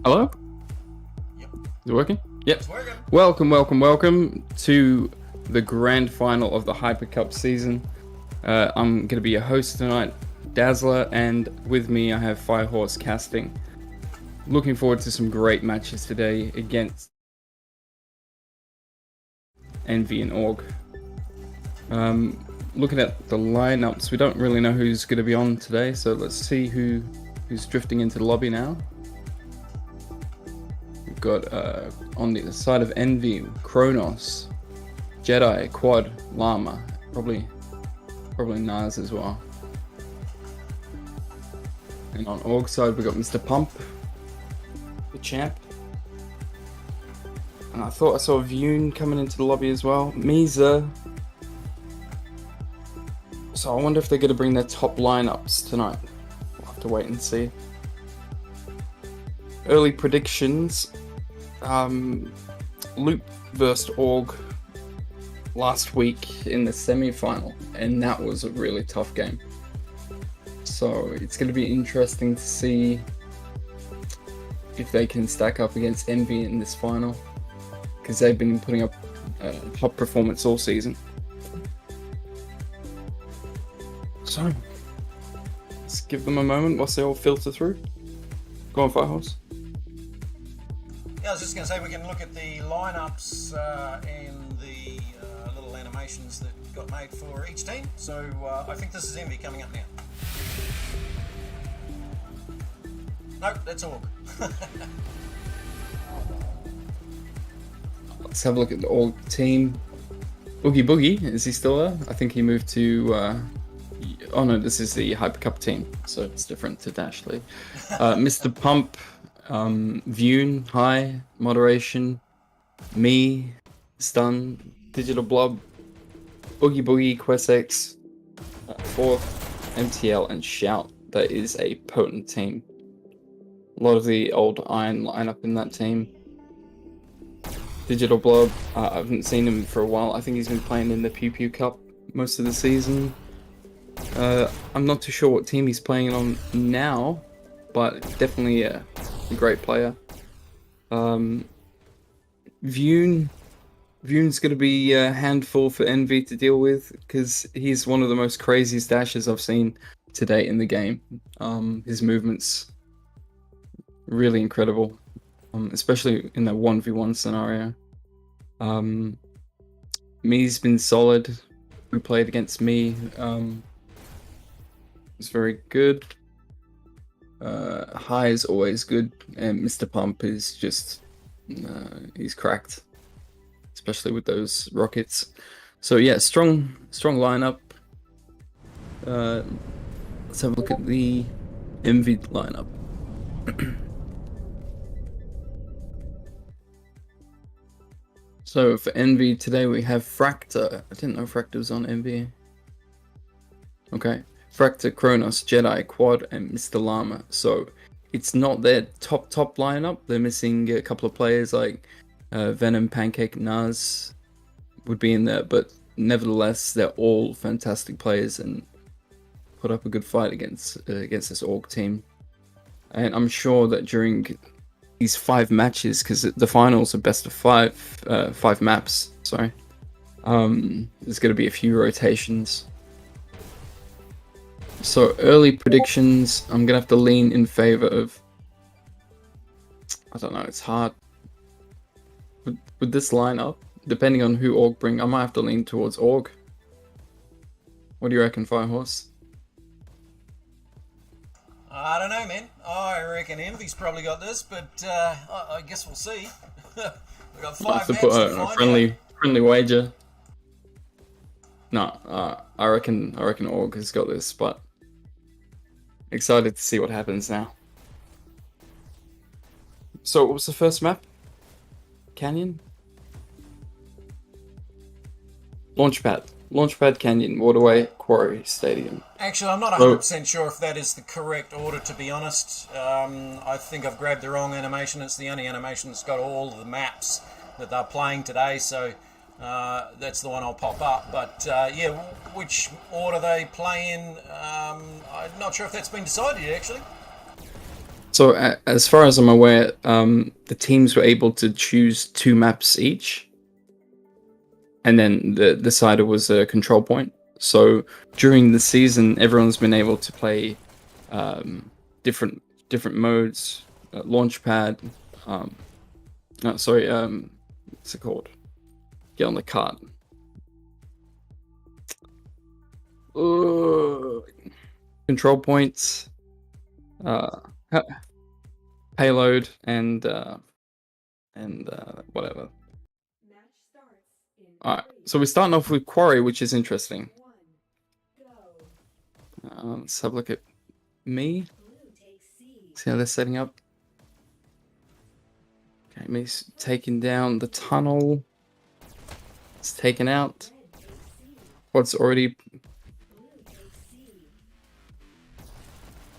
Hello? Yep. Is it working? Yep. It's working. Welcome to the grand final of the Hypercup season. I'm going to be your host tonight, Dazlah, and with me I have FireHorse casting. Looking forward to some great matches today against Envy and Org. Looking at the lineups, we don't really know who's going to be on today, so let's see who's drifting into the lobby now. We've got on the side of Envy, Kronos, Jedi, Quad, Llama, probably Naz as well. And on Org side we got Mr. Pump, the champ. And I thought I saw Vune coming into the lobby as well. Misa. So I wonder if they're going to bring their top lineups tonight. We'll have to wait and see. Early predictions. Loop versus Org last week in the semi-final, and that was a really tough game. So it's going to be interesting to see if they can stack up against Envy in this final, because they've been putting up top performance all season. So let's give them a moment whilst they all filter through. Go on, FireHorse. Yeah, I was just going to say we can look at the lineups and the little animations that got made for each team. So I think this is Envy coming up now. Nope, that's Org. Let's have a look at the Org team. Oogie Boogie, is he still there? I think he moved to... oh no, this is the Hypercup team, so it's different to Dashley. Mr. Pump, Vune, High, Moderation, me, Stun, Digital Blob, Oogie Boogie, Quesex, Fourth, MTL, and Shout. That is a potent team. A lot of the old Iron lineup in that team. Digital Blob, I haven't seen him for a while. I think he's been playing in the Pew Pew Cup most of the season. I'm not too sure what team he's playing on now, but definitely a great player. Vune's going to be a handful for Envy to deal with, because he's one of the most craziest dashes I've seen to date in the game. His movements really incredible, especially in that 1v1 scenario. Me's been solid. Who played against me? It's very good. High is always good, and Mr. Pump is just he's cracked, especially with those rockets. So yeah, strong lineup. Let's have a look at the Envy lineup. So for Envy today we have Fractor. I didn't know Fractor was on Envy. Okay. Fractor, Kronos, Jedi, Quad, and Mr. Llama. So it's not their top lineup. They're missing a couple of players like Venom, Pancake, Naz would be in there, but nevertheless they're all fantastic players and put up a good fight against this Org team. And I'm sure that during these 5 matches, because the finals are best of 5 maps. Sorry, there's going to be a few rotations. So early predictions, I'm gonna have to lean in favor of, I don't know, it's hard. With this lineup, depending on who Org bring, I might have to lean towards Org. What do you reckon, FireHorse? I don't know, man. I reckon Envy's probably got this, but I guess we'll see. We've got 5 I have to maps put to a find friendly wager. No, I reckon Org has got this, but excited to see what happens now. So what was the first map? Canyon? Launchpad, Canyon, Waterway, Quarry, Stadium. Actually, I'm not 100% sure if that is the correct order, to be honest. I think I've grabbed the wrong animation. It's the only animation that's got all the maps that they're playing today, so that's the one I'll pop up. But yeah, which order they play in, I'm not sure if that's been decided yet, actually. So as far as I'm aware, the teams were able to choose 2 maps each, and then the decider was a control point. So during the season, everyone's been able to play different modes, launchpad. No, sorry, what's it called? Get on the cart. Control points, payload, and whatever. All right, so we're starting off with Quarry, which is interesting. Let's have a look at me. See how they're setting up. Okay, me's taking down the tunnel. It's taken out. What's already...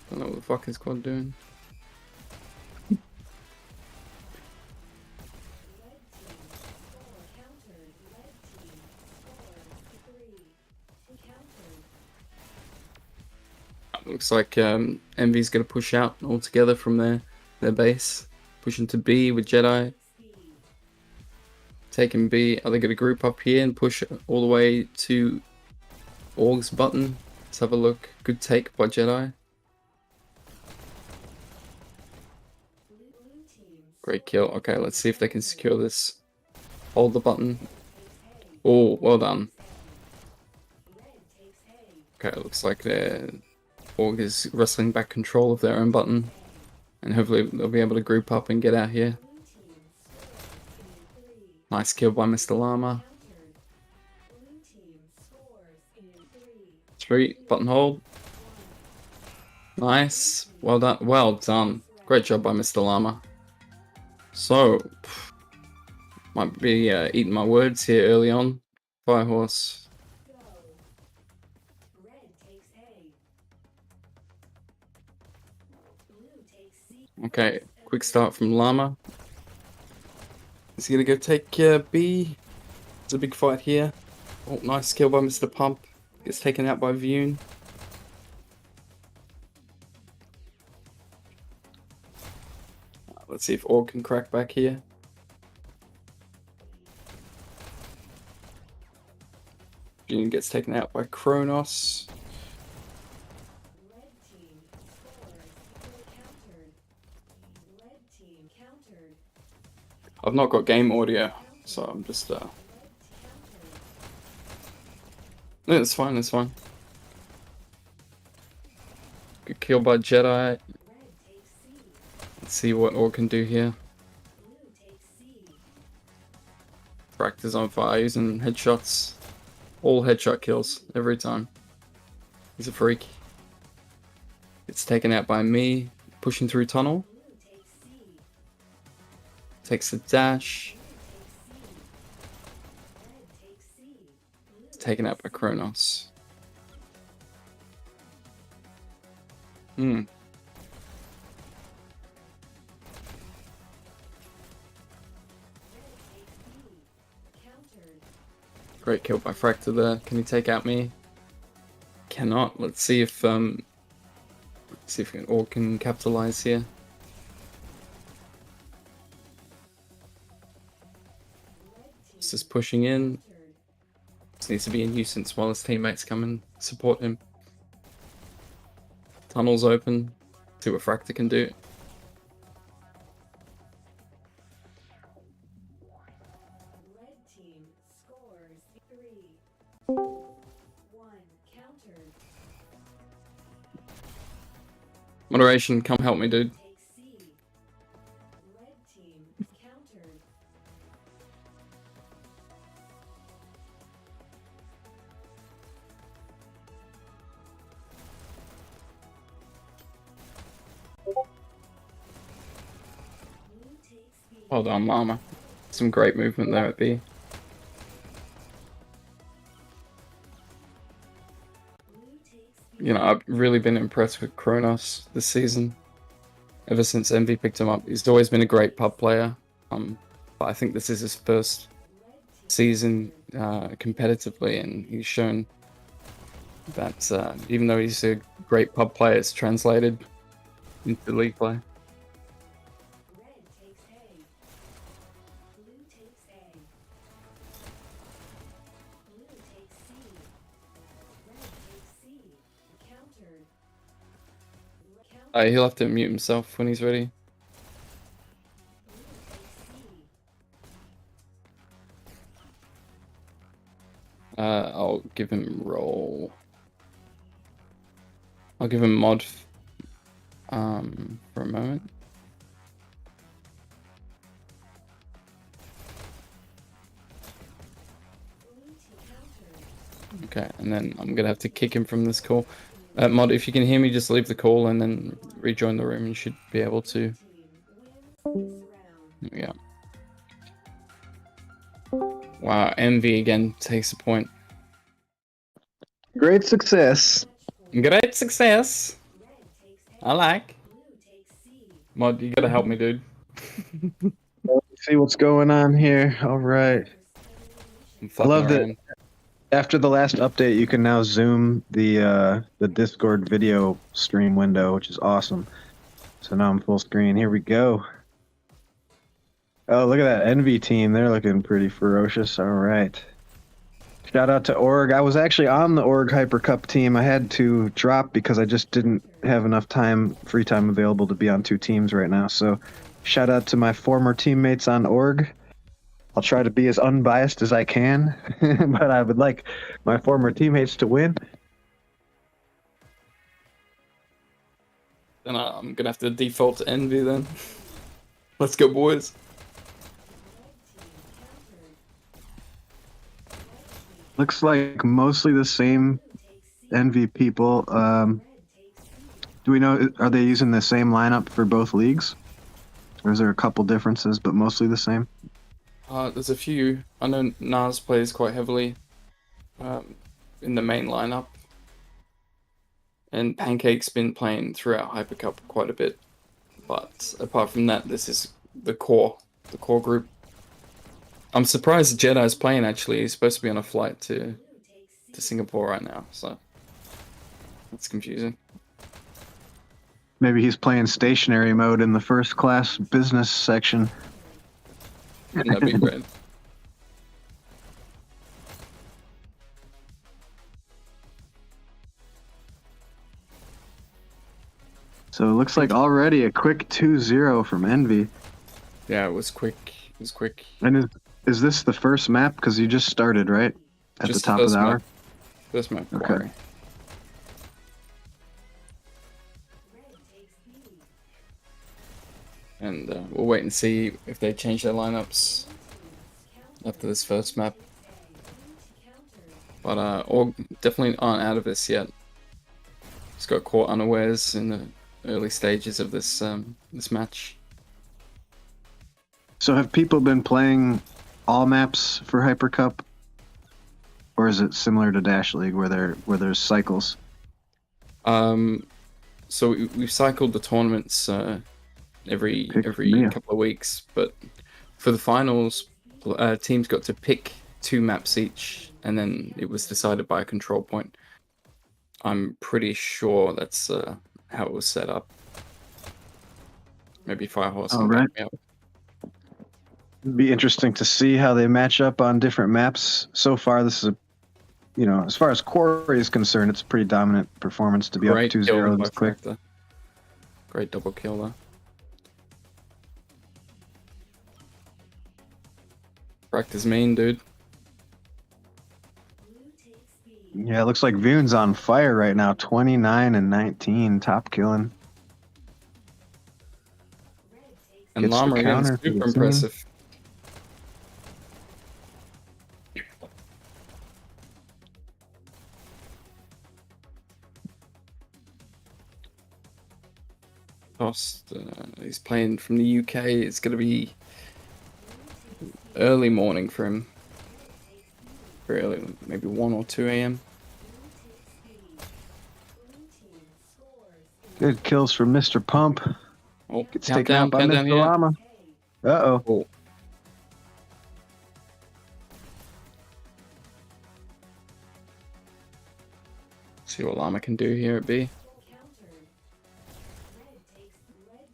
I don't know what the fuck is Quad doing. Looks like Envy's going to push out altogether from their base. Pushing to B with Jedi. Taking B. Are they going to group up here and push all the way to Org's button? Let's have a look. Good take by Jedi. Great kill. Okay, let's see if they can secure this. Hold the button. Oh, well done. Okay, looks like Org is wrestling back control of their own button. And hopefully they'll be able to group up and get out here. Nice kill by Mr. Llama. 3, button hold. Nice. Well done. Well done. Great job by Mr. Llama. So, might be eating my words here early on. FireHorse. Okay, quick start from Llama. Is he gonna go take B? It's a big fight here. Oh, nice kill by Mr. Pump. Gets taken out by Vune. Let's see if Org can crack back here. Vune gets taken out by Kronos. I've not got game audio, so I'm just no, it's fine, it's fine. Good kill by Jedi. Let's see what Org can do here. Fractor's on fire using headshots. All headshot kills every time. He's a freak. It's taken out by me. Pushing through tunnel. Takes the dash. It's taken out by Kronos. Great kill by Fractor there. Can he take out me? Cannot. Let's see if Org can capitalize here. This is pushing in. This needs to be a nuisance while his teammates come and support him. Tunnel's open. See what Fractor can do. Moderation, come help me, dude. Well done, Llama. Some great movement there at B. You know, I've really been impressed with Kronos this season. Ever since Envy picked him up, he's always been a great pub player. But I think this is his first season competitively, and he's shown that even though he's a great pub player, it's translated into league play. He'll have to mute himself when he's ready. I'll give him roll. I'll give him mod for a moment. Okay, and then I'm gonna have to kick him from this call. Mod, if you can hear me, just leave the call and then rejoin the room. You should be able to. Yeah. Wow, Envy again takes a point. Great success. Great success. I like. Mod, you gotta help me, dude. Let's see what's going on here. All right. I love that. After the last update, you can now zoom the Discord video stream window, which is awesome. So now I'm full screen. Here we go. Oh, look at that Envy team. They're looking pretty ferocious. All right. Shout out to Org. I was actually on the Org Hypercup team. I had to drop because I just didn't have enough free time available to be on 2 teams right now. So shout out to my former teammates on Org. I'll try to be as unbiased as I can, but I would like my former teammates to win. Then I'm gonna have to default to Envy then. Let's go, boys. Looks like mostly the same Envy people. Do we know, are they using the same lineup for both leagues? Or is there a couple differences, but mostly the same? There's a few. I know Nas plays quite heavily in the main lineup. And Pancake's been playing throughout Hypercup quite a bit. But apart from that, this is the core group. I'm surprised Jedi's playing, actually. He's supposed to be on a flight to Singapore right now, so that's confusing. Maybe he's playing stationary mode in the first class business section. Wouldn't that be great? So it looks like already a quick 2-0 from Envy. Yeah, it was quick. It was quick. And is this the first map? Because you just started, right? At Just the top of the hour? First map, Okay. Quarry. And we'll wait and see if they change their lineups after this first map. But Org definitely aren't out of this yet. Just got caught unawares in the early stages of this this match. So have people been playing all maps for Hypercup? Or is it similar to Dash League where there's cycles? So we've cycled the tournaments every couple of weeks, but for the finals, teams got to pick 2 maps each, and then it was decided by a control point. I'm pretty sure that's how it was set up. Maybe FireHorse can back me up. It'd be interesting to see how they match up on different maps. So far, this is as far as Quarry is concerned, it's a pretty dominant performance to be up 2-0 this quick. Great double kill there. Practice mean, dude. Yeah, it looks like Vune's on fire right now. 29 and 19, top killing. And Llama again is super impressive. He's playing from the UK. It's going to be early morning for him. Very early, maybe 1 or 2 a.m. Good kills from Mr. Pump. Oh, gets taken out by Mr. Llama. Uh-oh. Oh. See what Llama can do here at B.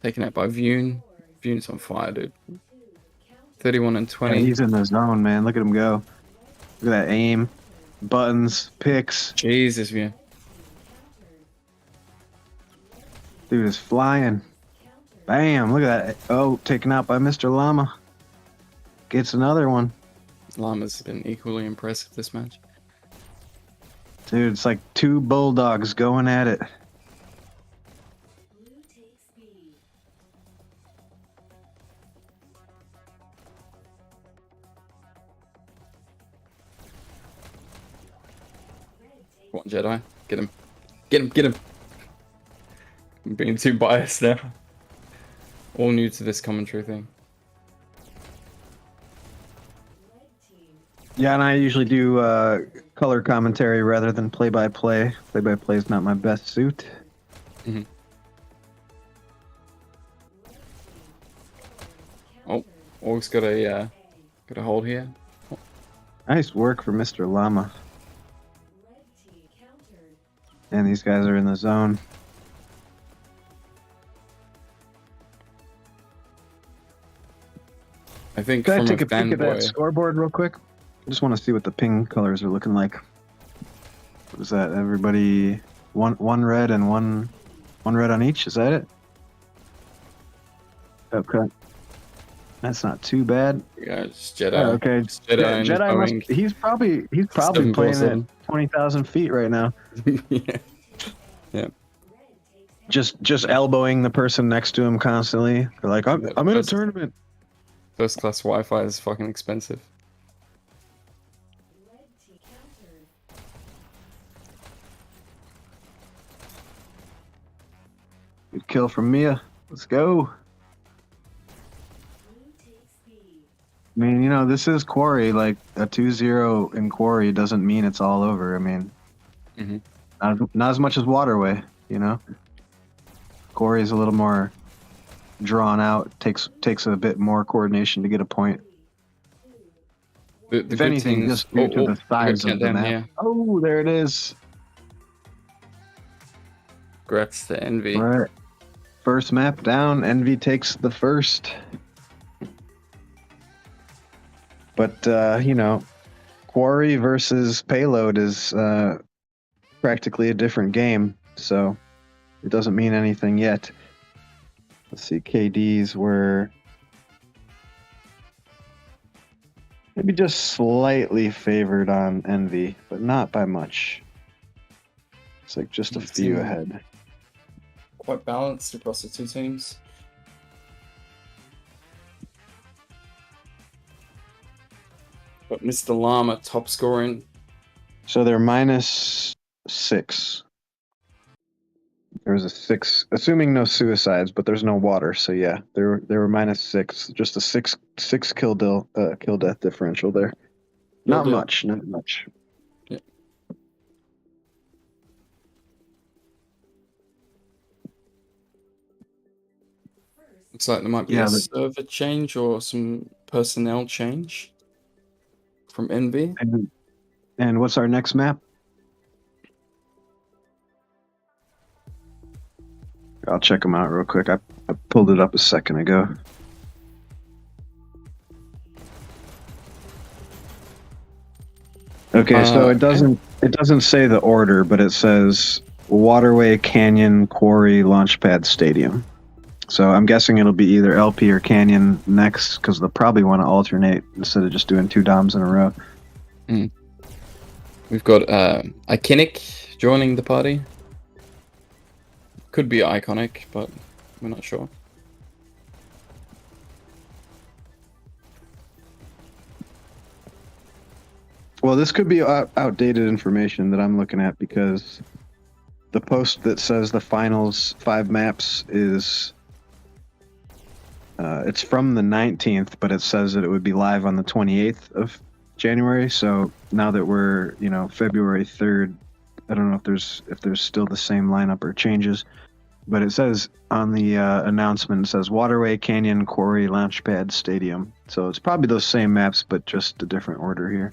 Taken out by Vune. Vune's on fire, dude. 31 and 20. Yeah, he's in the zone, man. Look at him go. Look at that aim. Buttons, picks. Jesus, Vune. Dude is flying. Bam! Look at that. Oh, taken out by Mr. Llama. Gets another one. Llama's been equally impressive this match. Dude, it's like two bulldogs going at it. Come on, Jedi. Get him. Get him, get him. I'm being too biased now. All new to this commentary thing. Yeah, and I usually do color commentary rather than play-by-play. Play-by-play is not my best suit. Mm-hmm. Oh, Org's got a hold here. Oh. Nice work for Mr. Llama. And these guys are in the zone. I think Can I from take a a peek at that fanboy. scoreboard real quick? I just want to see what the ping colors are looking like. What is that? Everybody one red and one red on each. Is that it? Okay, that's not too bad. Yeah, it's Jedi. Oh, okay, It's Jedi, yeah, and Jedi going must. He's probably playing at 20,000 feet right now. yeah. Yeah. Just elbowing the person next to him constantly. They're like, I'm in a tournament. First class Wi-Fi is fucking expensive. Good kill from Mia. Let's go. I mean, you know, this is Quarry. Like, a 2-0 in Quarry doesn't mean it's all over. I mean, not as much as Waterway, you know? Quarry is a little more drawn out. Takes a bit more coordination to get a point. The If good anything, thing is- just due to the size good of the countdown map. here. Oh, there it is. Congrats to Envy. Right. First map down. Envy takes the first. But, you know, Quarry versus Payload is practically a different game, so it doesn't mean anything yet. Let's see, KDs were maybe just slightly favored on Envy, but not by much. It's like just a few ahead. Quite balanced across the two teams. But Mr. Llama top scoring. So they're -6. There was a 6, assuming no suicides, but there's no water, so yeah, they were -6. Just a six kill death differential there. Not much. Yeah. Looks like there might be a server change or some personnel change from Envy. And what's our next map? I'll check them out real quick. I pulled it up a second ago. Okay, so it doesn't say the order, but it says Waterway, Canyon, Quarry, Launchpad, Stadium. So I'm guessing it'll be either LP or Canyon next, because they'll probably want to alternate instead of just doing 2 DOMs in a row. We've got Iconic joining the party. Could be Iconic, but we're not sure. Well, this could be outdated information that I'm looking at, because the post that says the finals 5 maps is it's from the 19th, but it says that it would be live on the 28th of January. So now that we're, you know, February 3rd, I don't know if there's still the same lineup or changes, but it says on the announcement, it says Waterway, Canyon, Quarry, Launchpad, Stadium. So it's probably those same maps, but just a different order here.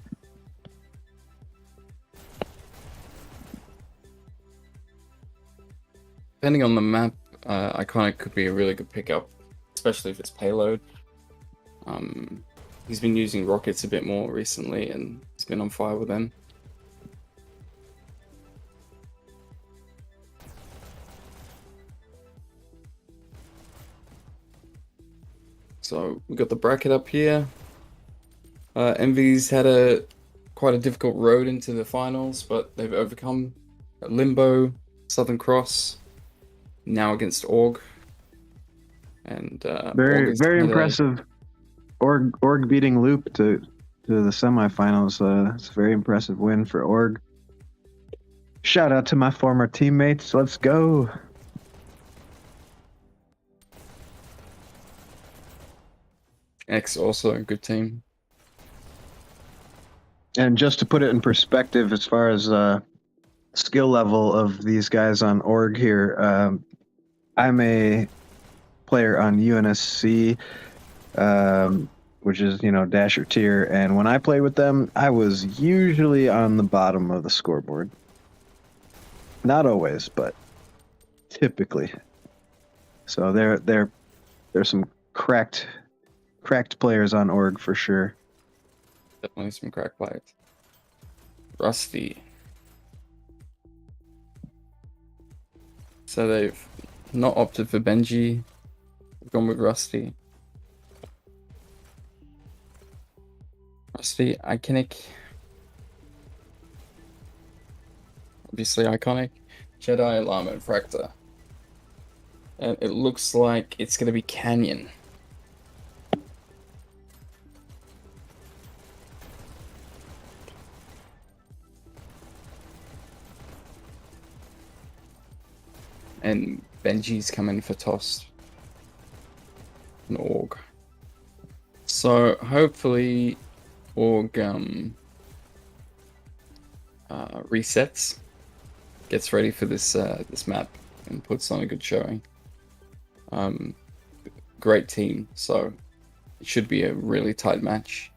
Depending on the map, Iconic could be a really good pickup, especially if it's Payload. He's been using rockets a bit more recently, and he's been on fire with them. So we got the bracket up here. Envy's had quite a difficult road into the finals, but they've overcome Limbo, Southern Cross, now against Org. And very Org has very had impressive. Org beating Loop to the semifinals. It's a very impressive win for Org. Shout out to my former teammates. Let's go. X also a good team. And just to put it in perspective, as far as skill level of these guys on Org here, I'm a player on UNSC, which is, Dasher tier, and when I played with them, I was usually on the bottom of the scoreboard. Not always, but typically. So there's some cracked players on Org for sure. Definitely some crack players. Rusty. So they've not opted for Benji. They've gone with Rusty. Rusty, Iconic. Obviously Iconic. Jedi, Llama, and Fractor. And it looks like it's going to be Canyon. And Benji's coming for Toss. An Org. So hopefully Org resets, gets ready for this this map, and puts on a good showing. Great team, so it should be a really tight match.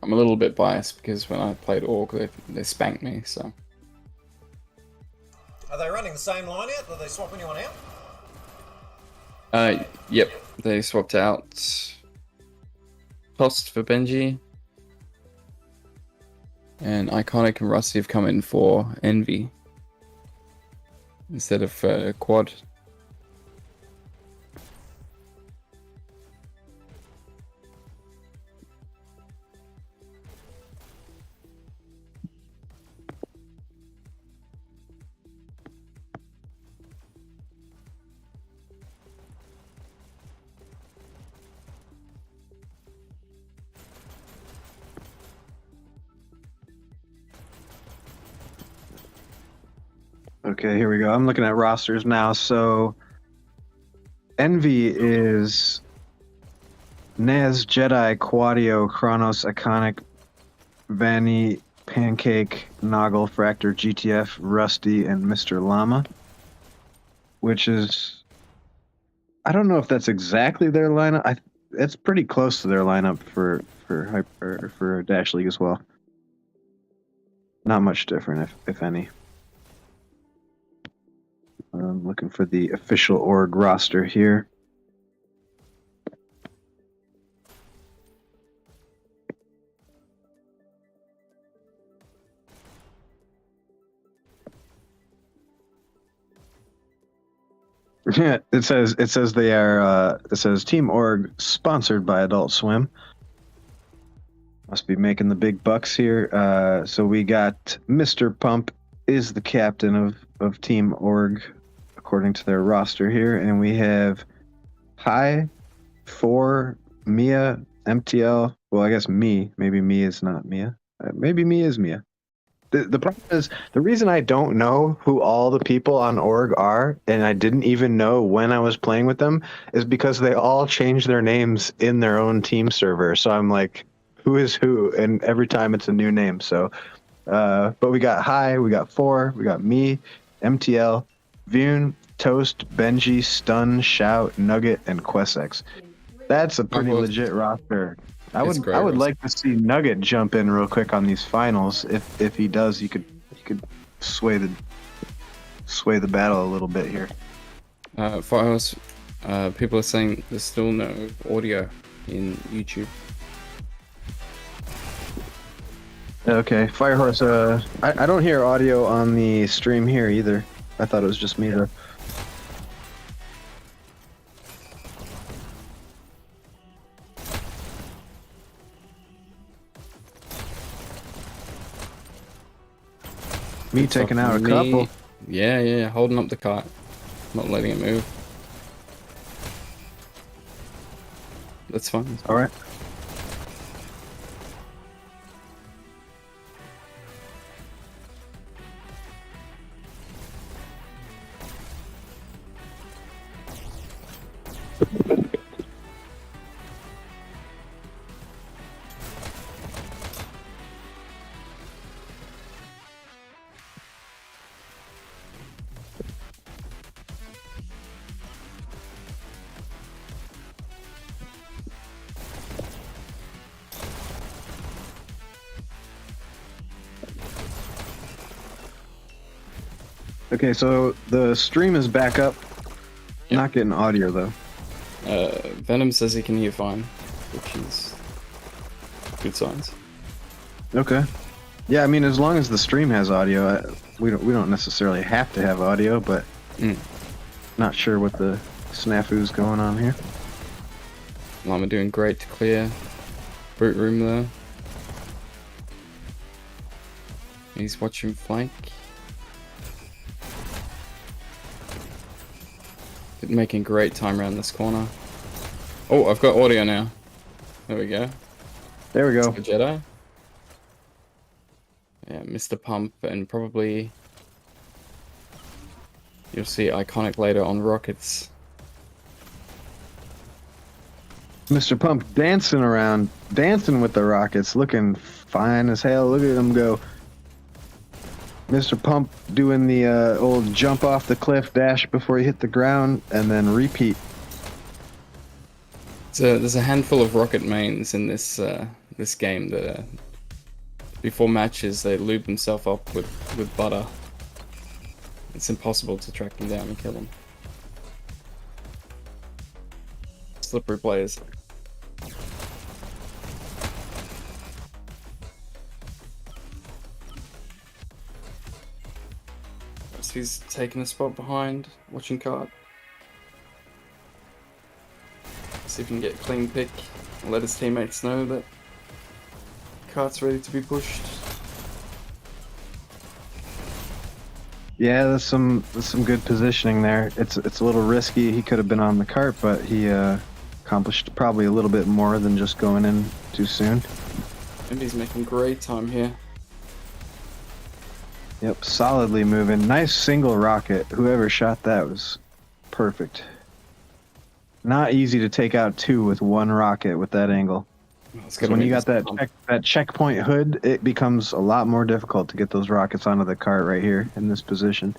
I'm a little bit biased because when I played Org, they spanked me, so. Are they running the same line out? Are they swapping anyone out? Yep, they swapped out Tossed for Benji, and Iconic and Rusty have come in for Envy instead of Quad. Okay, here we go. I'm looking at rosters now. So Envy is Naz, Jedi, Quadio, Chronos, Iconic, Vanny, Pancake, Noggle, Fractor, GTF, Rusty, and Mr. Llama. Which is, I don't know if that's exactly their lineup. It's pretty close to their lineup for Dash League as well. Not much different, if any. I'm looking for the official Org roster here. Yeah, it says they are. It says Team Org sponsored by Adult Swim. Must be making the big bucks here. So we got Mr. Pump is the captain of Team Org, according to their roster here, and we have Hi, 4, Mia, MTL. Well, I guess me. Maybe me is not Mia. Maybe me is Mia. The problem is, the reason I don't know who all the people on Org are, and I didn't even know when I was playing with them, is because they all change their names in their own team server. So I'm like, who is who? And every time it's a new name. So, but we got Hi, we got 4, we got me, MTL, Vune, Toast, Benji, Stun, Shout, Nugget, and Quesex. That's a pretty legit roster. I would like to see Nugget jump in real quick on these finals. If he does, he could sway the battle a little bit here. FireHorse, people are saying there's still no audio in YouTube. Okay, FireHorse. I don't hear audio on the stream here either. I thought it was just me though. Me taking out a couple. Yeah, holding up the cart, not letting it move. That's fine. All right. Okay, so the stream is back up. Yep. Not getting audio though. Venom says he can hear fine, which is good signs. Okay. Yeah, I mean, as long as the stream has audio, we don't necessarily have to have audio, but not sure what the snafu's going on here. Llama doing great to clear boot room there. He's watching flank. Making great time around this corner. Oh, I've got audio now. There we go. There we go. Jedi. Yeah, Mr. Pump, and probably you'll see Iconic later on rockets. Mr. Pump dancing around, dancing with the rockets, looking fine as hell. Look at him go. Mr. Pump doing the old jump off the cliff dash before he hit the ground, and then repeat. So there's a handful of rocket mains in this this game that before matches they lube themselves up with butter. It's impossible to track them down and kill them. Slippery players. He's taking a spot behind, watching cart. See if he can get a clean pick and let his teammates know that cart's ready to be pushed. Yeah, there's some good positioning there. It's a little risky. He could have been on the cart, but he accomplished probably a little bit more than just going in too soon. And he's making great time here. Yep, solidly moving. Nice single rocket. Whoever shot that was perfect. Not easy to take out two with one rocket with that angle. Because when you got that checkpoint hood, it becomes a lot more difficult to get those rockets onto the cart right here in this position.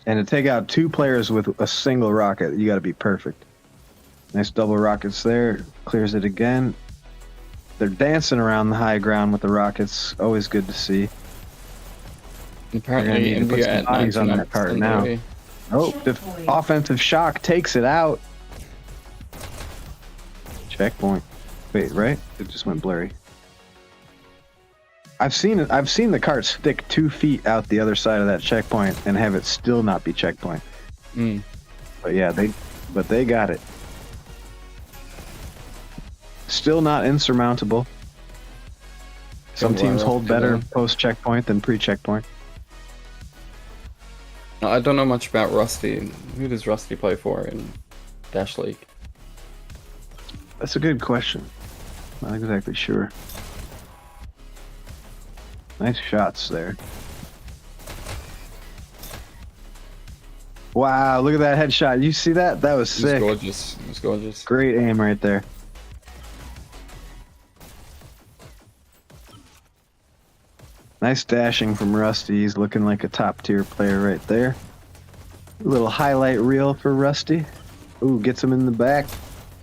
And to take out two players with a single rocket, you got to be perfect. Nice double rockets there. Clears it again. They're dancing around the high ground with the rockets. Always good to see. Apparently, to put some bodies on that cart now. Oh, the offensive shock takes it out. Checkpoint. Wait, right? It just went blurry. I've seen the cart stick 2 feet out the other side of that checkpoint and have it still not be checkpoint. But yeah, they got it. Still not insurmountable. Some teams hold better post-checkpoint than pre-checkpoint. I don't know much about Rusty. Who does Rusty play for in Dash League? That's a good question. Not exactly sure. Nice shots there. Wow, look at that headshot. You see that? That was sick. It was gorgeous. It was gorgeous. Great aim right there. Nice dashing from Rusty. He's looking like a top tier player right there. A little highlight reel for Rusty. Ooh, gets him in the back.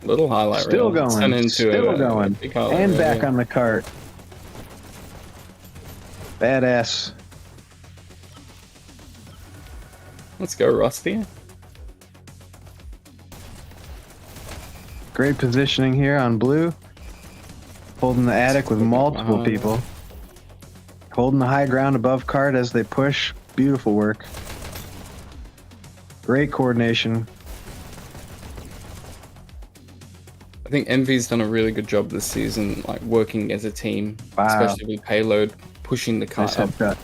Little highlight still reel. Going. Still going. And back on the cart. Badass. Let's go, Rusty. Great positioning here on blue. Holding the attic with multiple people. Holding the high ground above cart as they push. Beautiful work. Great coordination. I think Envy's done a really good job this season, like working as a team, Wow. especially with payload, pushing the cart Nice up headshot.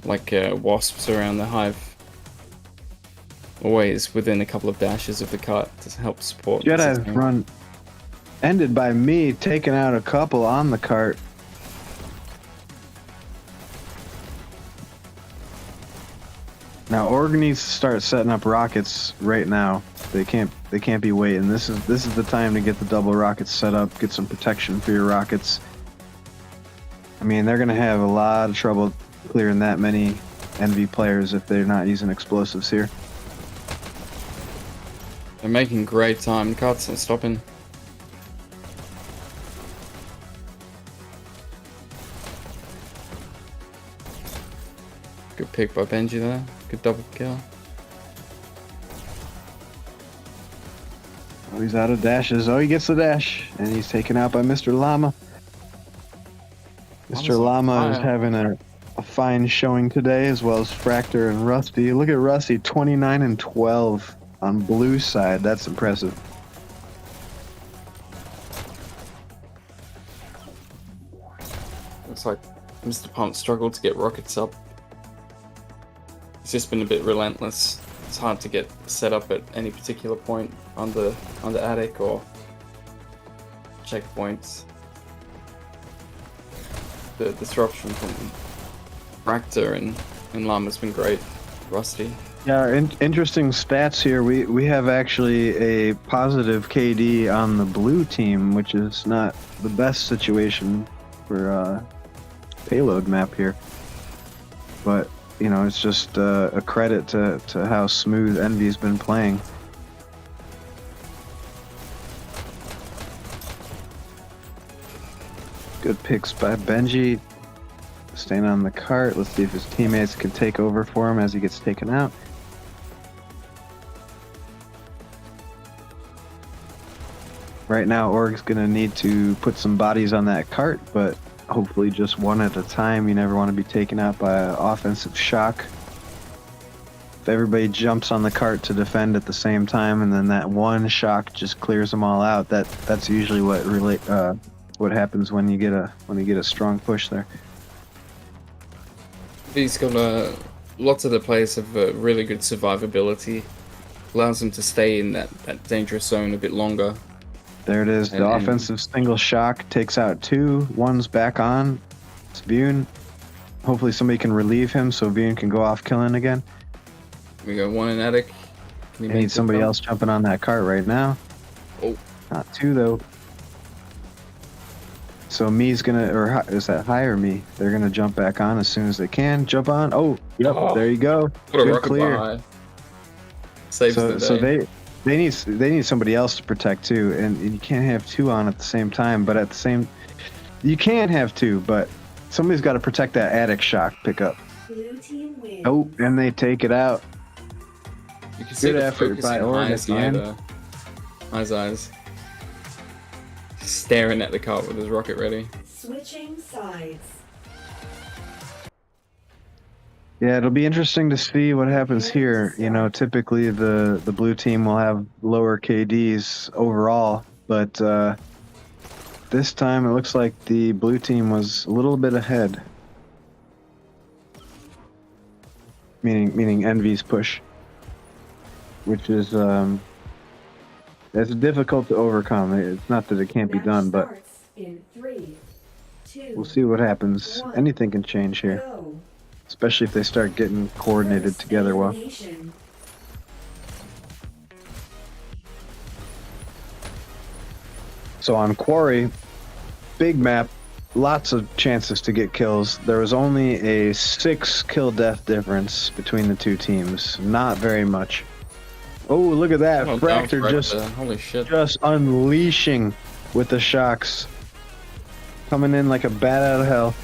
like wasps around the hive. Always within a couple of dashes of the cart to help support. Jedi's run ended by me taking out a couple on the cart. Now Org needs to start setting up rockets right now. They can't be waiting. This is the time to get the double rockets set up, get some protection for your rockets. I mean, they're gonna have a lot of trouble clearing that many Envy players if they're not using explosives here. They're making great time. The cart's not stopping. Good pick by Benji there. Good double kill. Oh, he's out of dashes. Oh, he gets the dash, and he's taken out by Mr. Llama. Mr. Llama is having a fine showing today, as well as Fractor and Rusty. Look at Rusty, 29 and 12 on blue side. That's impressive. Looks like Mr. Pump struggled to get rockets up. It's just been a bit relentless. It's hard to get set up at any particular point on the attic or checkpoints. The disruption from Fractor and Llama's been great. Rusty. Yeah, interesting stats here. We have actually a positive KD on the blue team, which is not the best situation for payload map here. But, you know, it's just a credit to how smooth Envy's been playing. Good picks by Benji. Staying on the cart. Let's see if his teammates can take over for him as he gets taken out. Right now, Org's gonna need to put some bodies on that cart, but hopefully just one at a time. You never want to be taken out by an offensive shock. If everybody jumps on the cart to defend at the same time, and then that one shock just clears them all out, that's usually what happens when you get a strong push there. He's got lots of the players have really good survivability. Allows them to stay in that dangerous zone a bit longer. There it is. The offensive single shock takes out two. One's back on. It's Vune. Hopefully somebody can relieve him so Vune can go off killing again. We got one in attic. I need somebody else jumping on that cart right now. Oh. Not two though. So me's gonna, or is that high or me? They're gonna jump back on as soon as they can. Jump on. Oh, yep. Oh, there you go. Good clear. Saves the day. So they need somebody else to protect too, and you can't have two on at the same time. But you can have two, but somebody's got to protect that attic shock pickup. Oh, and they take it out. You can see good effort by Org at the end. High's eyes. Staring at the cart with his rocket ready. Switching sides. Yeah, it'll be interesting to see what happens here. You know, typically the blue team will have lower KDs overall, but this time it looks like the blue team was a little bit ahead. Meaning Envy's push, which is it's difficult to overcome. It's not that it can't be done, but we'll see what happens. Anything can change here, especially if they start getting coordinated together well. So on Quarry, big map, lots of chances to get kills. There was only a 6 kill death difference between the two teams. Not very much. Oh, look at that. Oh, Fractor holy shit. just unleashing with the shocks. Coming in like a bat out of hell.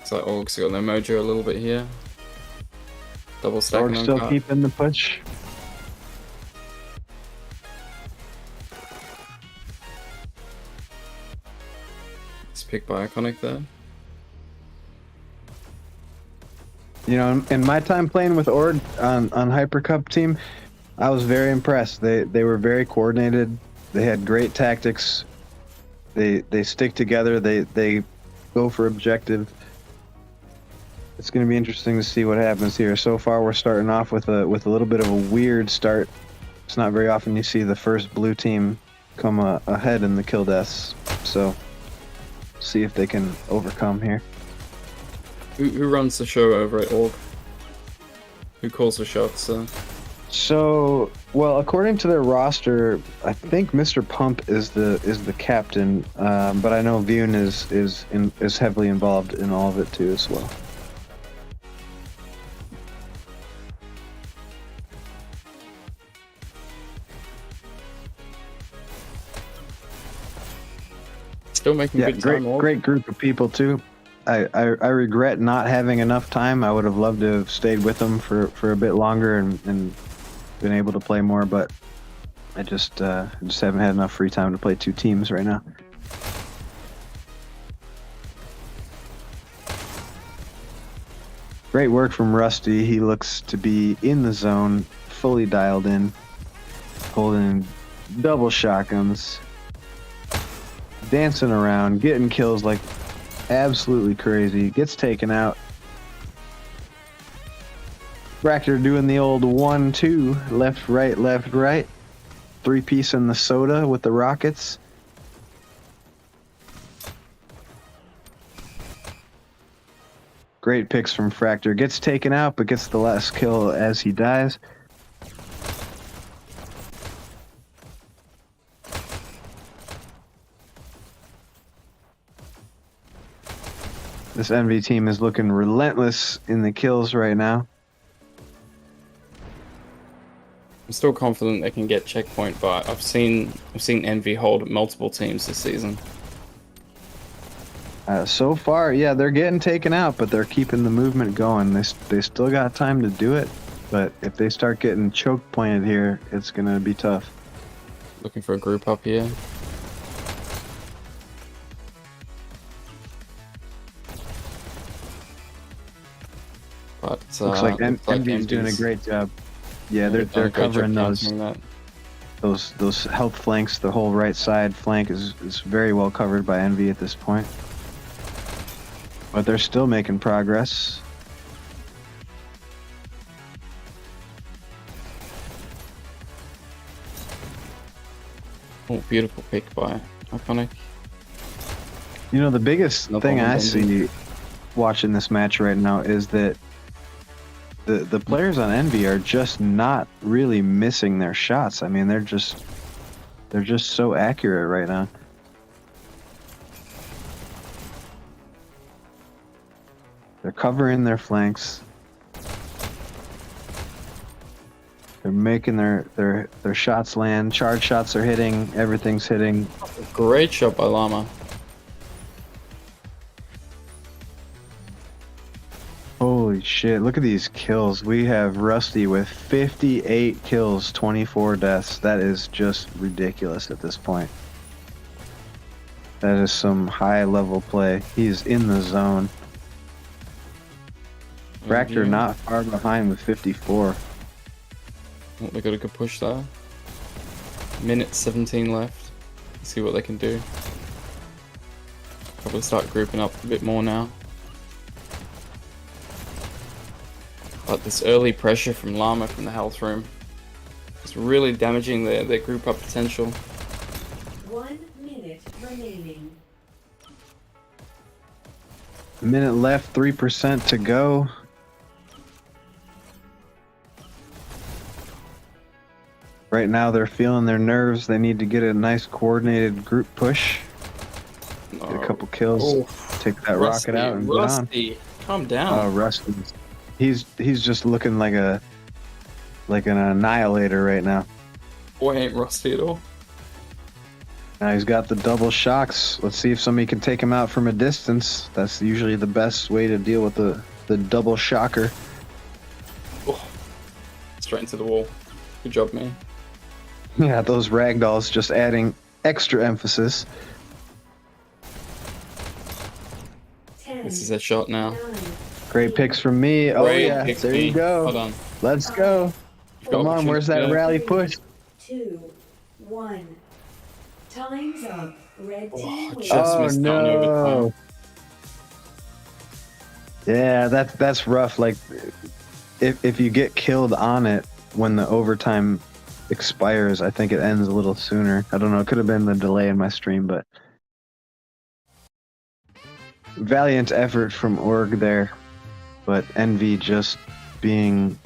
So Org's got their mojo a little bit here. Double stacking on still cart. keeping the push. It's picked by Iconic there. You know, in my time playing with Ord on Hypercup team, I was very impressed. They were very coordinated. They had great tactics. They stick together. They go for objective. It's going to be interesting to see what happens here. So far, we're starting off with a little bit of a weird start. It's not very often you see the first blue team come ahead in the kill deaths. So, see if they can overcome here. Who runs the show over at Org? Who calls the shots? So, well, according to their roster, I think Mr. Pump is the captain, but I know Vune is heavily involved in all of it too as well. Still making good time. Great group of people too. I regret not having enough time. I would have loved to have stayed with them for a bit longer and been able to play more, but I just haven't had enough free time to play two teams right now. Great work from Rusty. He looks to be in the zone, fully dialed in, holding double shotguns, dancing around, getting kills like absolutely crazy. Gets taken out. Fractor doing the old 1-2, left, right. 3-piece in the soda with the rockets. Great picks from Fractor. Gets taken out, but gets the last kill as he dies. This Envy team is looking relentless in the kills right now. I'm still confident they can get checkpoint, but I've seen Envy hold multiple teams this season. So far, yeah, they're getting taken out, but they're keeping the movement going. They still got time to do it, but if they start getting choke pointed here, it's gonna be tough. Looking for a group up here. But looks like Envy's doing a great job. Yeah, they're covering those health flanks. The whole right side flank is very well covered by Envy at this point. But they're still making progress. Oh, beautiful pick by Iconic. You know, the biggest thing I see watching this match right now is that the players on Envy are just not really missing their shots. I mean, they're just so accurate right now. They're covering their flanks. They're making their shots land. Charge shots are hitting. Everything's hitting. Great shot by Llama. Holy shit, look at these kills. We have Rusty with 58 kills, 24 deaths. That is just ridiculous at this point. That is some high level play. He's in the zone. Fractor not far behind with 54. Oh, they got a good push there. Minute 17 left. Let's see what they can do. Probably start grouping up a bit more now. But this early pressure from Llama from the health room is really damaging their group up potential. 1 minute remaining. A minute left, 3% to go. Right now they're feeling their nerves. They need to get a nice coordinated group push. Get a couple kills. Take that rocket out and get on. Rusty, calm down. Oh, Rusty. He's just looking like an annihilator right now. Boy ain't rusty at all. Now he's got the double shocks. Let's see if somebody can take him out from a distance. That's usually the best way to deal with the double shocker. Oh, straight into the wall. Good job, man. Yeah, those ragdolls just adding extra emphasis. 10, This is a shot now. 9, Great picks from me. Oh Great yeah, picks, there me. you go. Hold on. Let's go. Come on, where's that rally push? 2, 1. Time's up. Red team wins. Just missed out on overtime. Yeah, that's rough. Like, if you get killed on it when the overtime expires, I think it ends a little sooner. I don't know. It could have been the delay in my stream, but valiant effort from Org there. But Envy just being,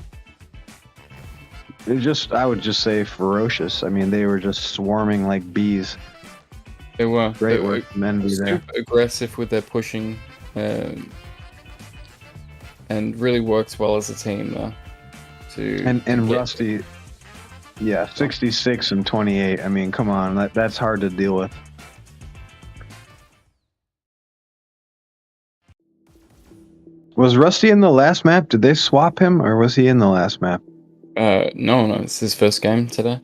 I would just say ferocious. I mean, they were just swarming like bees. They were. Great They were work from Envy there. super aggressive with their pushing, and really works well as a team though. And Rusty, yeah, 66 and 28. I mean, come on, that's hard to deal with. Was Rusty in the last map? Did they swap him, or was he in the last map? No, it's his first game today.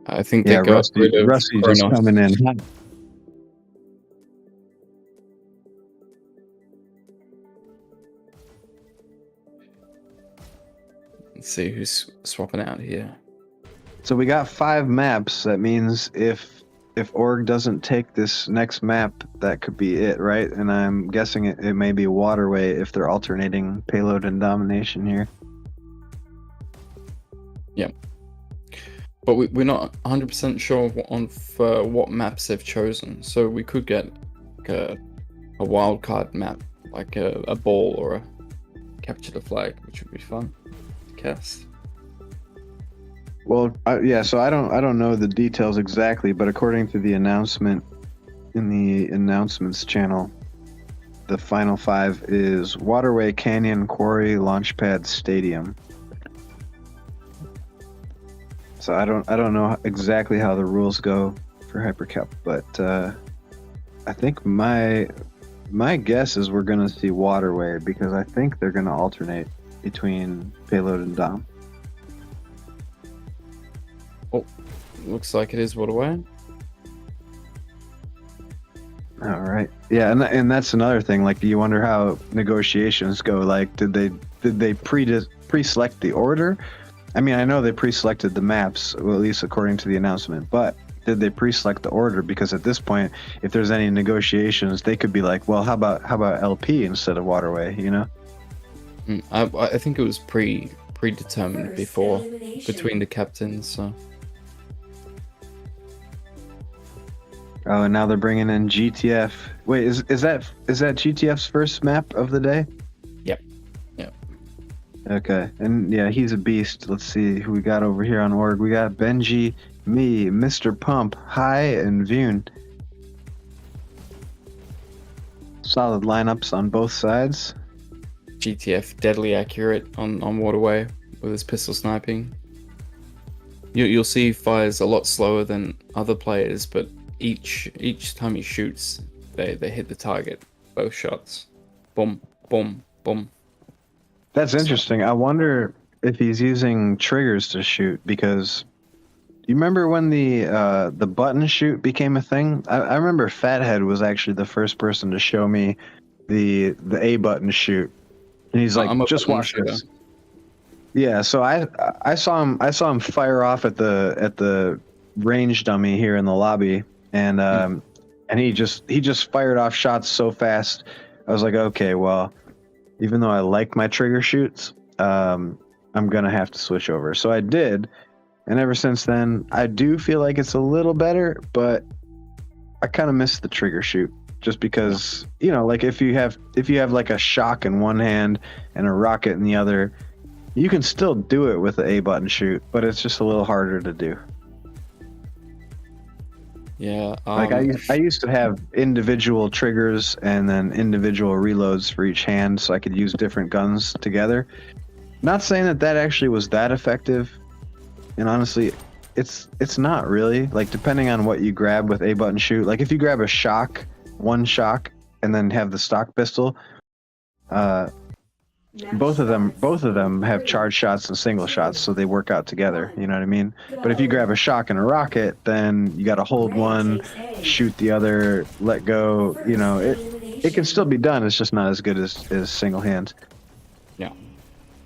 I think they got rid of Rusty Kronos. just coming in hot. Let's see who's swapping out here. So we got 5 maps. That means if Org doesn't take this next map, that could be it, right? And I'm guessing it may be Waterway if they're alternating payload and domination here. Yeah. But we're not 100% sure what maps they've chosen. So we could get a wildcard map, like a ball or a capture the flag, which would be fun to cast. Well, yeah. So I don't know the details exactly, but according to the announcement in the announcements channel, the final 5 is Waterway, Canyon, Quarry, Launchpad, Stadium. So I don't know exactly how the rules go for Hypercup, but I think my guess is we're gonna see Waterway because I think they're gonna alternate between payload and dom. Oh, looks like it is Waterway. All right, yeah, and that's another thing. Like, you wonder how negotiations go. Like, did they pre-select the order? I mean, I know they pre-selected the maps, well, at least according to the announcement, but did they pre-select the order? Because at this point, if there's any negotiations, they could be like, well, how about LP instead of Waterway, you know? I think it was predetermined before between the captains. So. Oh, and now they're bringing in GTF. Wait, is that GTF's first map of the day? Yep. Okay, and yeah, he's a beast. Let's see who we got over here on Org. We got Benji, me, Mr. Pump, Hi, and Vune. Solid lineups on both sides. GTF deadly accurate on Waterway with his pistol sniping. You'll see fires a lot slower than other players, but each time he shoots, they hit the target. Both shots. Boom, boom, boom. That's interesting. I wonder if he's using triggers to shoot, because you remember when the button shoot became a thing? I remember Fathead was actually the first person to show me the A button shoot, and he's like, "Just watch this." Yeah, so I saw him fire off at the range dummy here in the lobby, and he just fired off shots so fast. I was like, okay, well, even though I like my trigger shoots, I'm gonna have to switch over. So I did, and ever since then, I do feel like it's a little better, but I kind of miss the trigger shoot, just because, you know, like if you have like a shock in one hand and a rocket in the other, you can still do it with the A button shoot, but it's just a little harder to do. Yeah. Like I used to have individual triggers and then individual reloads for each hand, so I could use different guns together. Not saying that actually was that effective, and honestly, it's not really. Like, depending on what you grab with A button shoot, like if you grab one shock, and then have the stock pistol, both of them have charge shots and single shots, so they work out together. You know what I mean? But if you grab a shock and a rocket, then you got to hold one, shoot the other, let go. You know, it can still be done. It's just not as good as single hands. Yeah.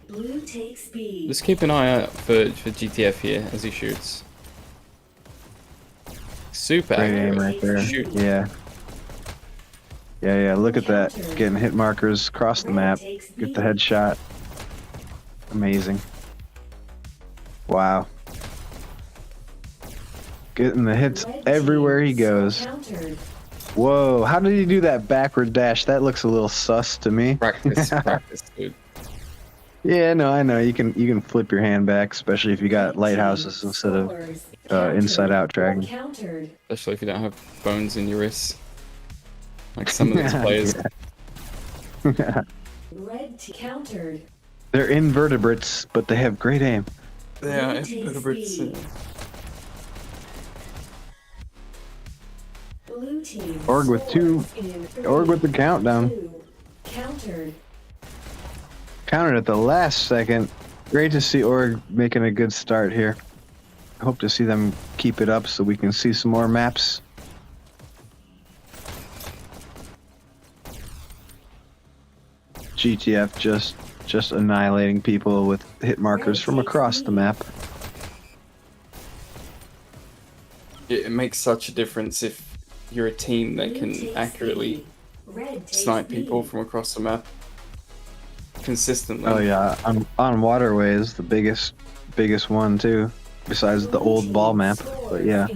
Blue takes B. Just keep an eye out for GTF here as he shoots. Super Great accurate. aim right there. Shoot. Yeah. Yeah. Look at that. Getting hit markers across the map. Get the headshot. Amazing. Wow. Getting the hits everywhere he goes. Whoa, how did he do that backward dash? That looks a little sus to me. Practice, dude. Yeah, no, I know. You can flip your hand back, especially if you got lighthouses instead of inside out tracking. Especially if you don't have bones in your wrists. Like some of these players. Red countered. They're invertebrates, but they have great aim. They are invertebrates. Blue team. Org with two. Org with the countdown. Countered. Countered at the last second. Great to see Org making a good start here. Hope to see them keep it up so we can see some more maps. GTF just annihilating people with hit markers from across the map. It makes such a difference if you're a team that can accurately snipe people from across the map consistently. Oh yeah, on Waterway is the biggest one too, besides the old ball map. But yeah.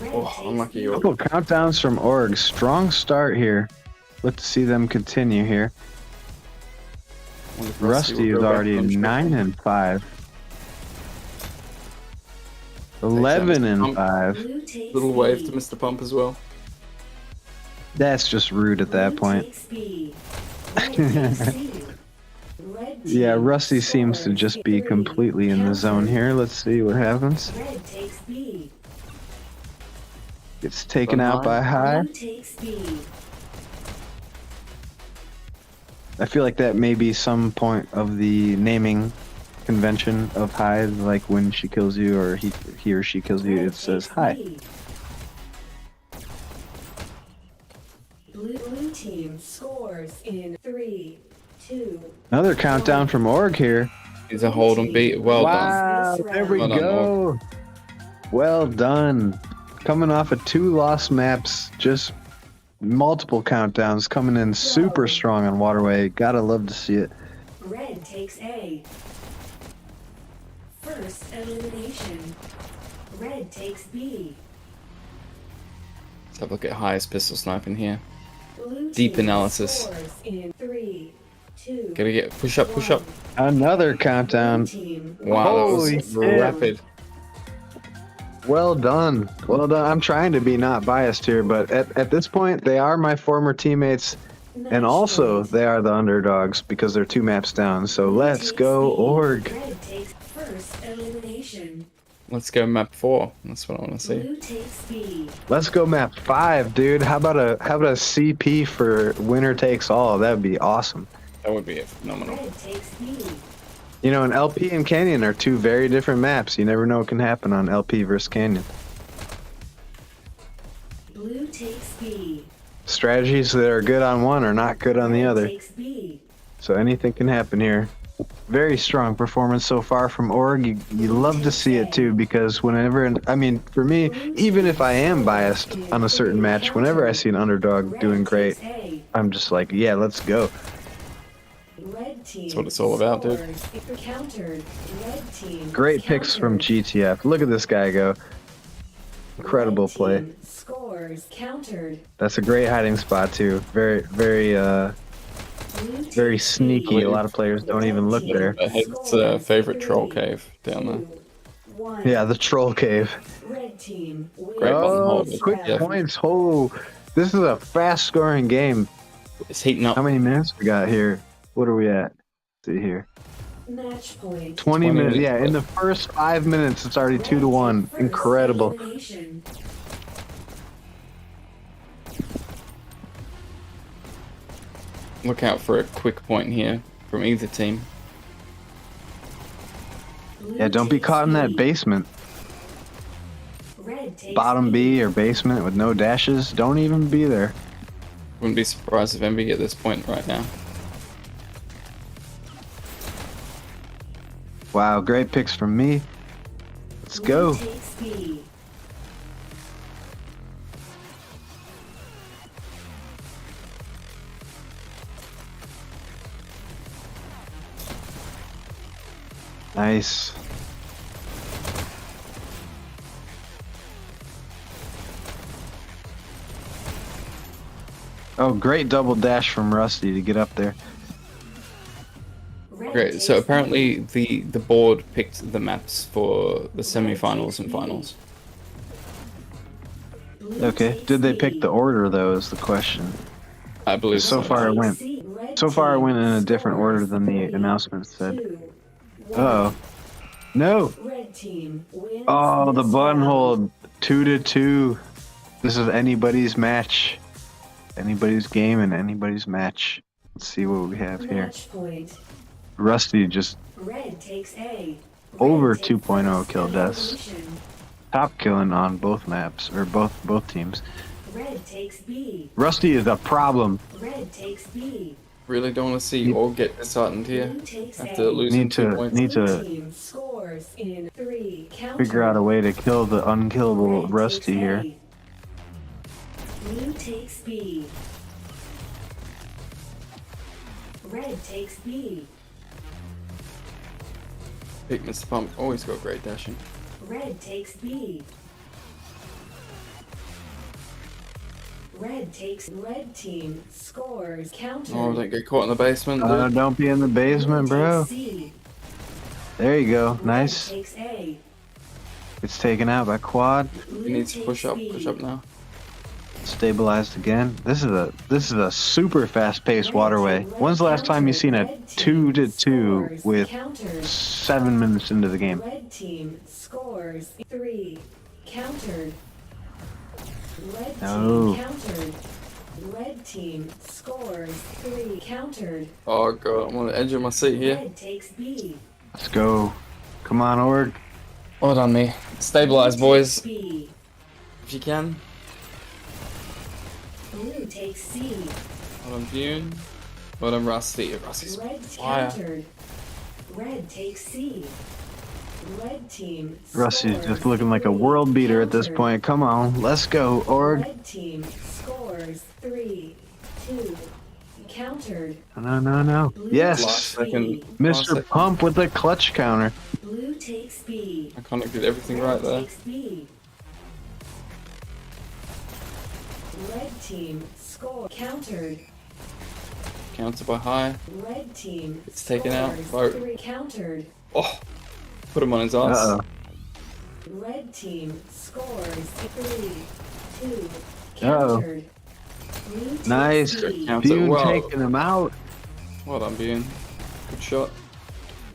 Oh, unlucky. Couple countdowns from Org. Strong start here. Look to see them continue here. Rusty is already 9 and 5. 11 and 5. Little wave to Mr. Pump as well. That's just rude at that point. Yeah, Rusty seems to just be completely in the zone here. Let's see what happens. Gets taken out by High. I feel like that may be some point of the naming convention of High, like when she kills you or he or she kills you, it says Hi. Blue team scores in 3, 2. Another countdown from Org here. He's a hold and beat. Well wow, done. there we Well done, go. Well done. Coming off of 2 lost maps, just multiple countdowns coming in super strong on Waterway. Gotta love to see it. Red takes A. First elimination. Red takes B. Let's have a look at Highest pistol sniping here. Blue Deep team analysis. scores in 3, 2. Gotta get push up, push up. Another countdown. Team. Wow, that Holy was shit. rapid. Well done. Well done. I'm trying to be not biased here, but at this point, they are my former teammates, and also they are the underdogs because they're 2 maps down. So let's go, Org. Red takes first elimination. Let's go map 4. That's what I want to see. Blue takes B. Let's go map 5, dude. How about a CP for winner takes all? That would be awesome. That would be phenomenal. Red takes B. You know, and LP and Canyon are 2 very different maps. You never know what can happen on LP versus Canyon. Blue takes B. Strategies that are good on one are not good on the Red other. takes B. So anything can happen here. Very strong performance so far from Org. You love to see it too, because whenever, I mean, for me, even if I am biased on a certain match, whenever I see an underdog doing great, I'm just like, yeah, let's go. Red team That's what it's all about, dude. scores. Countered. Red team Great picks from countered. GTF. Look at this guy go. Incredible Red play. team scores. Countered. That's a great hiding spot too. Very, very, Blue very takes sneaky. B. A lot of players don't even look there. It's favorite troll cave down there. 2, 1. Yeah, the troll cave. Red team wins. Great button Oh, hold. quick Yeah. points. Oh, this is a fast scoring game. It's heating up. How many minutes we got here? What are we at? Let's see here. Match point. 20 20 minutes. minutes Yeah, in the first 5 minutes, it's already 2-1. First Incredible. elimination. Look out for a quick point here from either team. Yeah, don't be caught in that basement. Bottom B or basement with no dashes. Don't even be there. Wouldn't be surprised if Envy get this point right now. Wow, great picks from me. Let's go. Nice. Oh, great double dash from Rusty to get up there. Great. So apparently the board picked the maps for the semi-finals and finals. Okay. Did they pick the order though? Is the question. I believe So far it went. So far it went in a different order than the announcement said. Uh-oh. No. Oh, the buttonhole. 2-2. This is anybody's match. Anybody's game and anybody's match. Let's see what we have here. Rusty just over 2.0 kill deaths. Top killing on both maps, or both teams. Rusty is a problem. Really don't want to see all get disheartened here after losing 2 points. Need to figure out a way to kill the unkillable Rusty here. Blue takes B. Red takes B. Pick Mr. Pump, always got great dashing. Red takes B. Red team scores counter. Oh, don't get caught in the basement. Don't be in the basement, bro. C. There you go. Red Nice. takes A. It's taken out by quad. You need to push up now. Stabilized again. This is a super fast-paced Waterway. When's the last time you seen a 2-2 with 7 minutes into the game? Red team scores 3. Countered. Red No. team countered. Red team scores 3. Countered. Oh god, I'm on the edge of my seat here. Red takes B. Let's go. Come on, Org. Well done, me. Stabilize, boys, B. if you can. Blue takes C. Well done, Bune. Well done, Rusty. Rusty's Red fire. countered. Red takes C. Red team. Rusty's scores just looking like a world beater at this countered. point. Come on, let's go, Org. Red team scores 3, 2. Countered. No. Blue Yes, Last second. last Mr. second. Pump with the clutch counter. Blue takes B. Iconic did everything Red right there. takes B. Red team score countered. Counter by high. Red team. It's taken out. scores Vote. 3. Countered. Oh, put him on his ass. Uh-oh. Red team scores 3, 2. Uh-oh. Countered. Blue takes Nice. B. Counter. Bune Wow. taking him out. Well done, Bune. Good shot.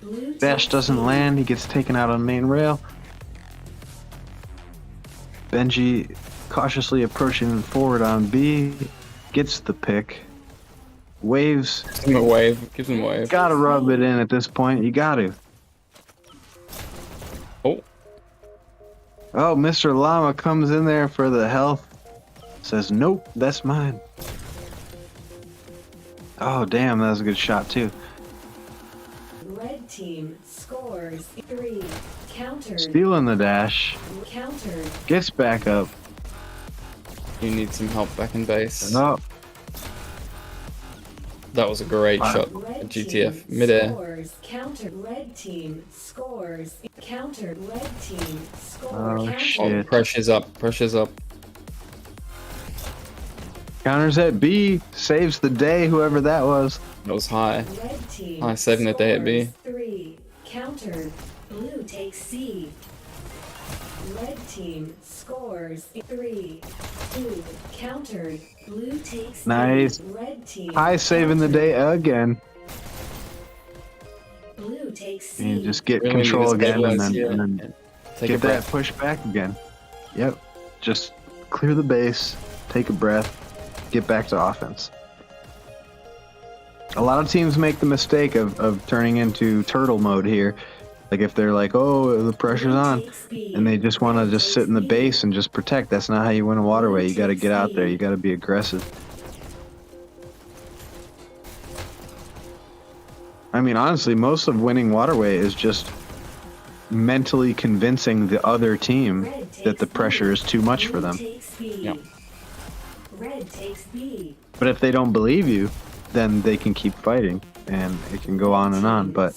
Blue Dash takes doesn't B. land. He gets taken out on main rail. Benji cautiously approaching forward on B. Gets the pick. Waves. Give him a wave. Give him a wave. Gotta rub it in at this point. You gotta. Oh, Oh, Mr. Llama comes in there for the health. Says, nope, that's mine. Oh, damn, that was a good shot, too. Red team scores 3. Countered. Stealing the dash. Countered. Gets back up. you need some help back in base. Oh, That was a great shot. Red GTF team midair. Scores. Countered. Red team scores. Countered. Red team scores. Oh, countered. shit. Oh, pressure's up. Pressure's up. counters at B. Saves the day, whoever that was. That was high. Red team High saving the day at B. scores 3. Countered. Blue takes C. Red team scores 3, 2. Countered. Blue takes B. Nice. Red team. High saving the day again. Blue takes C. You just get Really need control to again and stabilize here. then Take a get that breath. push back again. Yep. Just clear the base, take a breath, get back to offense. A lot of teams make the mistake of turning into turtle mode here. Like if they're like, oh, the pressure's on, and they just want to just sit in the base and just protect. That's not how you win a waterway. You got to get out there. You got to be aggressive. I mean, honestly, most of winning waterway is just mentally convincing the other team that the pressure is too much for them. Yeah. But if they don't believe you, then they can keep fighting, and it can go on and on. But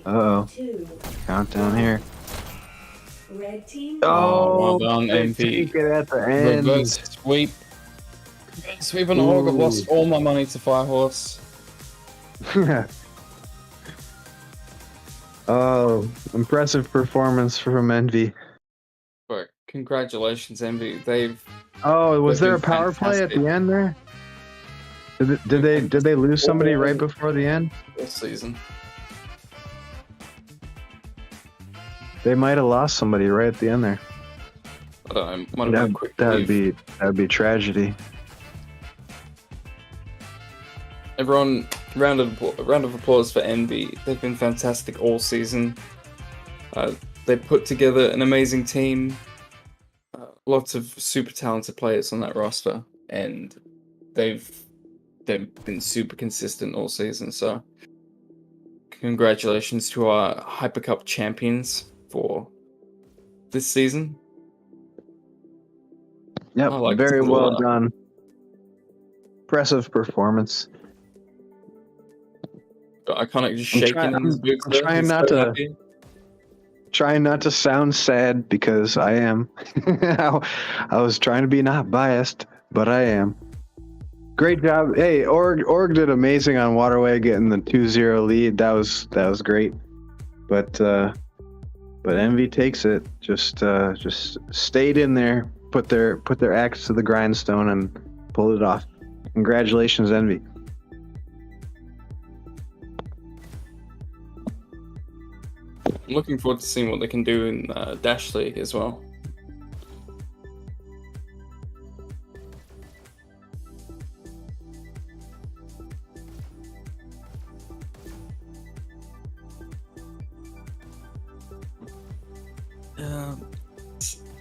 uh-oh, countdown here. Oh, well done, they MV. take it at the end. Reverse sweep. Sweep on Org. I've lost all my money to FireHorse. Oh, impressive performance from Envy. But congratulations, Envy. Was Was there a power play at the end there? Did they lose somebody right before the end? This season. They might have lost somebody right at the end there. I don't know. Might have been quick. That'd be tragedy. Everyone, round of applause for Envy. They've been fantastic all season. They put together an amazing team. Lots of super talented players on that roster, and they've been super consistent all season. So, congratulations to our Hypercup champions for this season. Yep, like very Dazlah. well done. Impressive performance. Iconic just shaking in his boots. I'm trying not to sound sad because I am. I was trying to be not biased, but I am. Great job. Hey, Org did amazing on Waterway getting the 2-0 lead. That was great. But Envy takes it. Just stayed in there, put their axe to the grindstone and pulled it off. Congratulations, Envy. I'm looking forward to seeing what they can do in Dash League as well.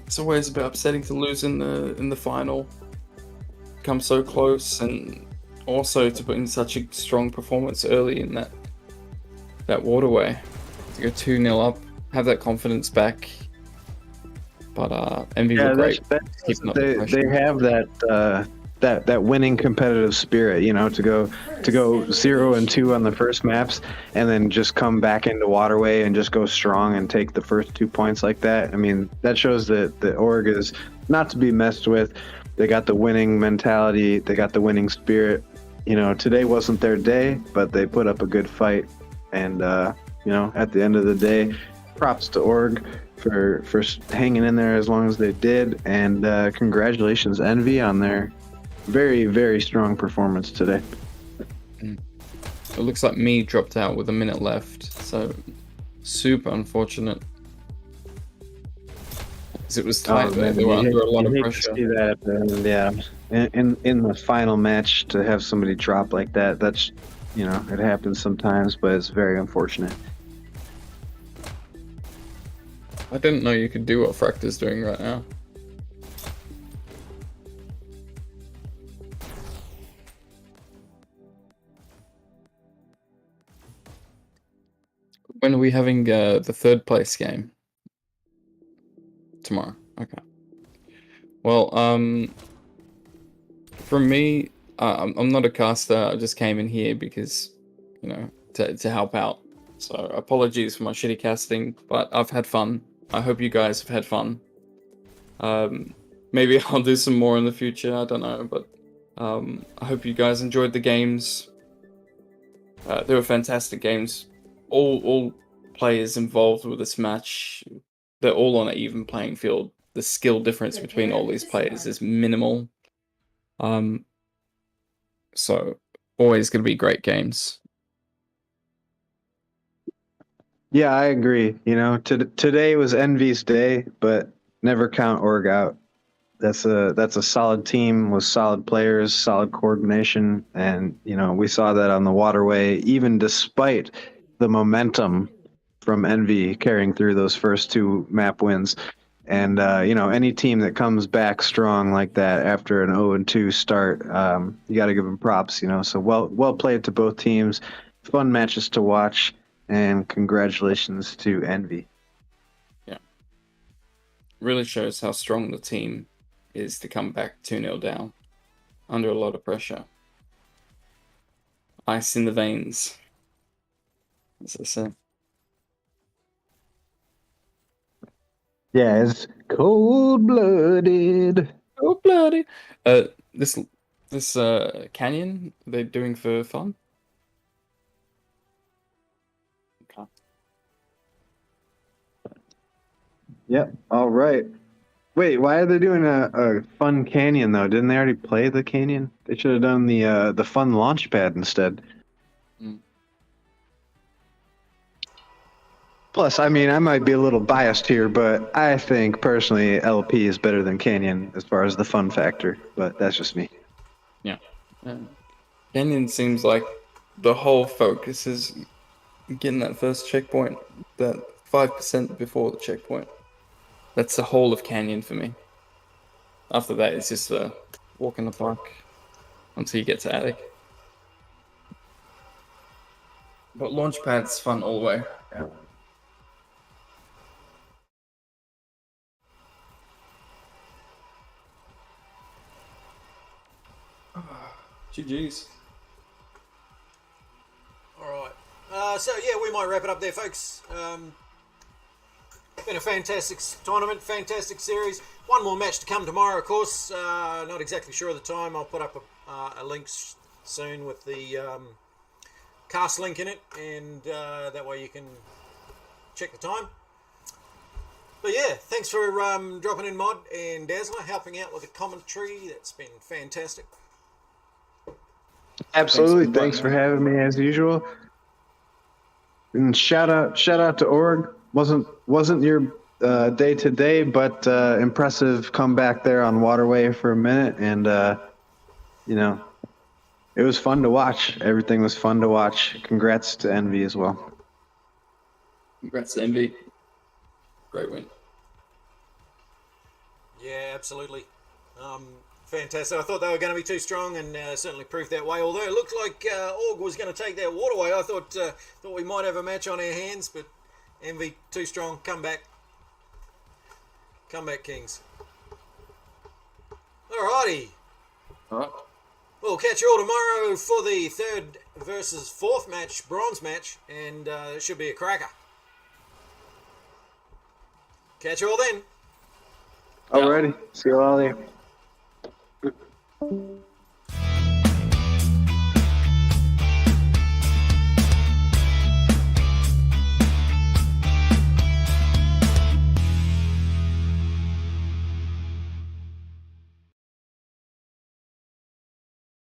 It's always a bit upsetting to lose in the final. Come so close, and also to put in such a strong performance early in that Waterway. To go 2-0 up, have that confidence back. But Envy were great. They have that winning competitive spirit, to go 0-2 on the first maps, and then just come back into Waterway and just go strong and take the first 2 points like that. I mean, that shows that the Org is not to be messed with. They got the winning mentality. They got the winning spirit. Today wasn't their day, but they put up a good fight. And at the end of the day, props to Org for hanging in there as long as they did. And congratulations, Envy, on their very, very strong performance today. It looks like me dropped out with a minute left, so super unfortunate. Because it was tight there. They were under a lot of pressure. To see that, in the final match to have somebody drop like that, that's, it happens sometimes, but it's very unfortunate. I didn't know you could do what Fractor's doing right now. When are we having the third place game? Tomorrow. Okay. Well, from me, I'm not a caster. I just came in here because, to help out. So apologies for my shitty casting, but I've had fun. I hope you guys have had fun. Maybe I'll do some more in the future. I don't know, but I hope you guys enjoyed the games. They were fantastic games. All players involved with this match, they're all on an even playing field. The skill difference between all these players is minimal. So always going to be great games. Yeah, I agree. Today was Envy's day, but never count Org out. That's a solid team with solid players, solid coordination, and we saw that on the Waterway. Even despite the momentum from Envy carrying through those first two map wins, and any team that comes back strong like that after an 0-2 start, you got to give them props. So well played to both teams. Fun matches to watch, and congratulations to Envy. Yeah, really shows how strong the team is to come back 2-0 down under a lot of pressure. Ice in the veins, as I said. Yeah, it's cold-blooded. Oh bloody! This canyon they're doing for fun. Okay. Yep. All right. Wait, why are they doing a fun canyon though? Didn't they already play the canyon? They should have done the fun launch pad instead. Mm. Plus, I mean, I might be a little biased here, but I think personally LP is better than Canyon as far as the fun factor. But that's just me. Yeah. Canyon seems like the whole focus is getting that first checkpoint, that 5% before the checkpoint. That's the whole of Canyon for me. After that, it's just a walk in the park until you get to Attic. But Launchpad's fun all the way. Yeah. GG's. All right. So yeah, we might wrap it up there, folks. Been a fantastic tournament, fantastic series. One more match to come tomorrow, of course. Not exactly sure of the time. I'll put up a link soon with the cast link in it, and that way you can check the time. But yeah, thanks for dropping in, Mod and Dazlah, helping out with the commentary. That's been fantastic. Absolutely. Thanks for having me as usual. And shout out to Org. Wasn't your day to day, but impressive comeback there on Waterway for a minute, and it was fun to watch. Everything was fun to watch. Congrats to Envy as well. Congrats to Envy. Great win. Yeah, absolutely. Fantastic. I thought they were going to be too strong, and certainly proved that way. Although it looked like Org was going to take that Waterway, I thought we might have a match on our hands, but Envy too strong. Come back, Kings. Alrighty. All right. We'll catch you all tomorrow for the 3rd versus 4th match, bronze match, and it should be a cracker. Catch you all then. Alrighty. See you all there.